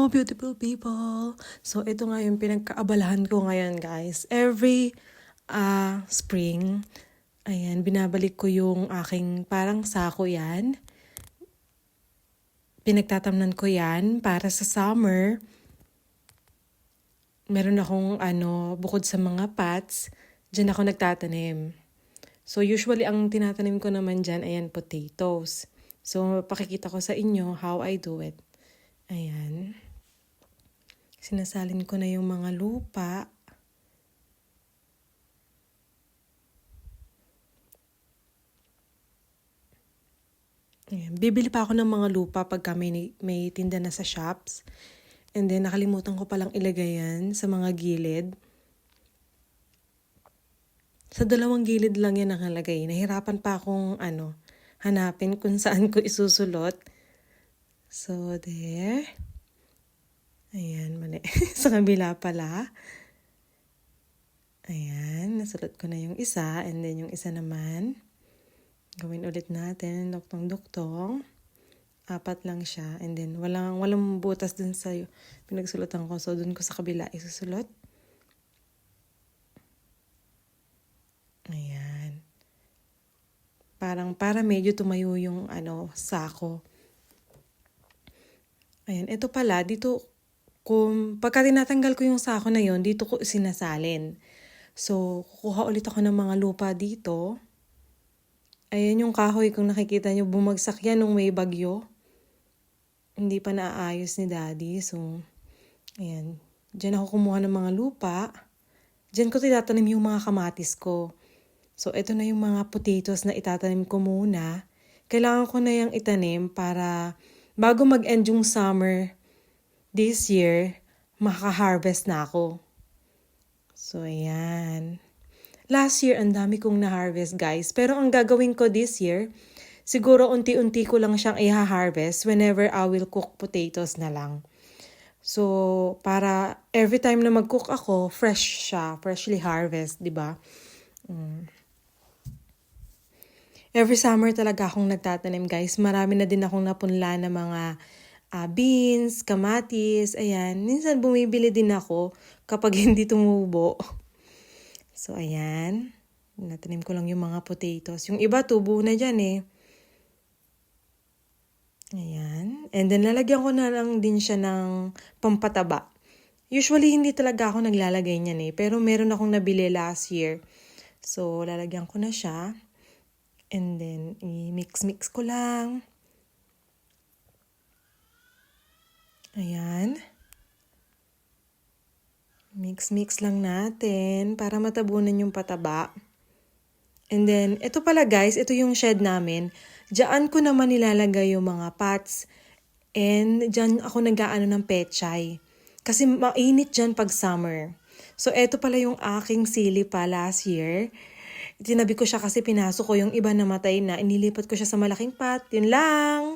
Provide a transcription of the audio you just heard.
Hello, beautiful people! So, ito nga yung pinagkaabalahan ko ngayon, guys. Every spring, ayan, binabalik ko yung aking parang sako yan. Pinagtatamnan ko yan para sa summer. Meron akong bukod sa mga pots, dyan ako nagtatanim. So, usually, ang tinatanim ko naman dyan, ayan, potatoes. So, pakikita ko sa inyo how I do it. Ayan. Sinasalin ko na yung mga lupa. Ayan. Bibili pa ako ng mga lupa pagka may tinda na sa shops. And then, nakalimutan ko palang ilagay yan sa mga gilid. Sa dalawang gilid lang yan nakalagay. Nahirapan pa akong hanapin kung saan ko isusulot. So, there. Ayan, mali. Sa kabila pala. Ayan, nasulot ko na yung isa. And then yung isa naman, gawin ulit natin. Duktong-duktong. 4 lang siya. And then walang butas dun sa pinagsulutan ko. So, dun ko sa kabila isusulot. Ayan. Para medyo tumayo yung sako. Ayan, ito pala, dito, pagka tinatanggal ko yung sako na yon, dito ko sinasalin. So, kukuha ulit ako ng mga lupa dito. Ayan yung kahoy, kung nakikita nyo, bumagsak yan nung may bagyo. Hindi pa naaayos ni Daddy. So, ayan. Diyan ako kumuha ng mga lupa. Diyan ko tinatanim yung mga kamatis ko. So, ito na yung mga potatoes na itatanim ko muna. Kailangan ko na yung itanim para bago mag-end yung summer this year, makaka-harvest na ako. So, ayan. Last year, ang dami kong na-harvest, guys. Pero ang gagawin ko this year, siguro unti-unti ko lang siyang i-harvest whenever I will cook potatoes na lang. So, para every time na mag-cook ako, fresh siya, freshly harvest, di ba? Every summer talaga akong nagtatanim, guys. Marami na din akong napunla na mga beans, kamatis, ayan. Minsan bumibili din ako kapag hindi tumubo. So, ayan. Natanim ko lang yung mga potatoes. Yung iba, tubo na dyan eh. Ayan. And then, lalagyan ko na lang din siya ng pampataba. Usually, hindi talaga ako naglalagay niyan eh. Pero meron akong nabili last year. So, lalagyan ko na siya. And then, i-mix-mix ko lang. Ayan. Mix-mix lang natin para matabunan yung pataba. And then, ito pala guys, ito yung shed namin. Diyan ko naman nilalagay yung mga pots. And diyan ako nag-aano ng pechay. Kasi mainit dyan pag summer. So, ito pala yung aking sili pa last year. Tinabi ko siya kasi pinasok ko yung iba namatay na. Inilipat ko siya sa malaking pot. Yun lang!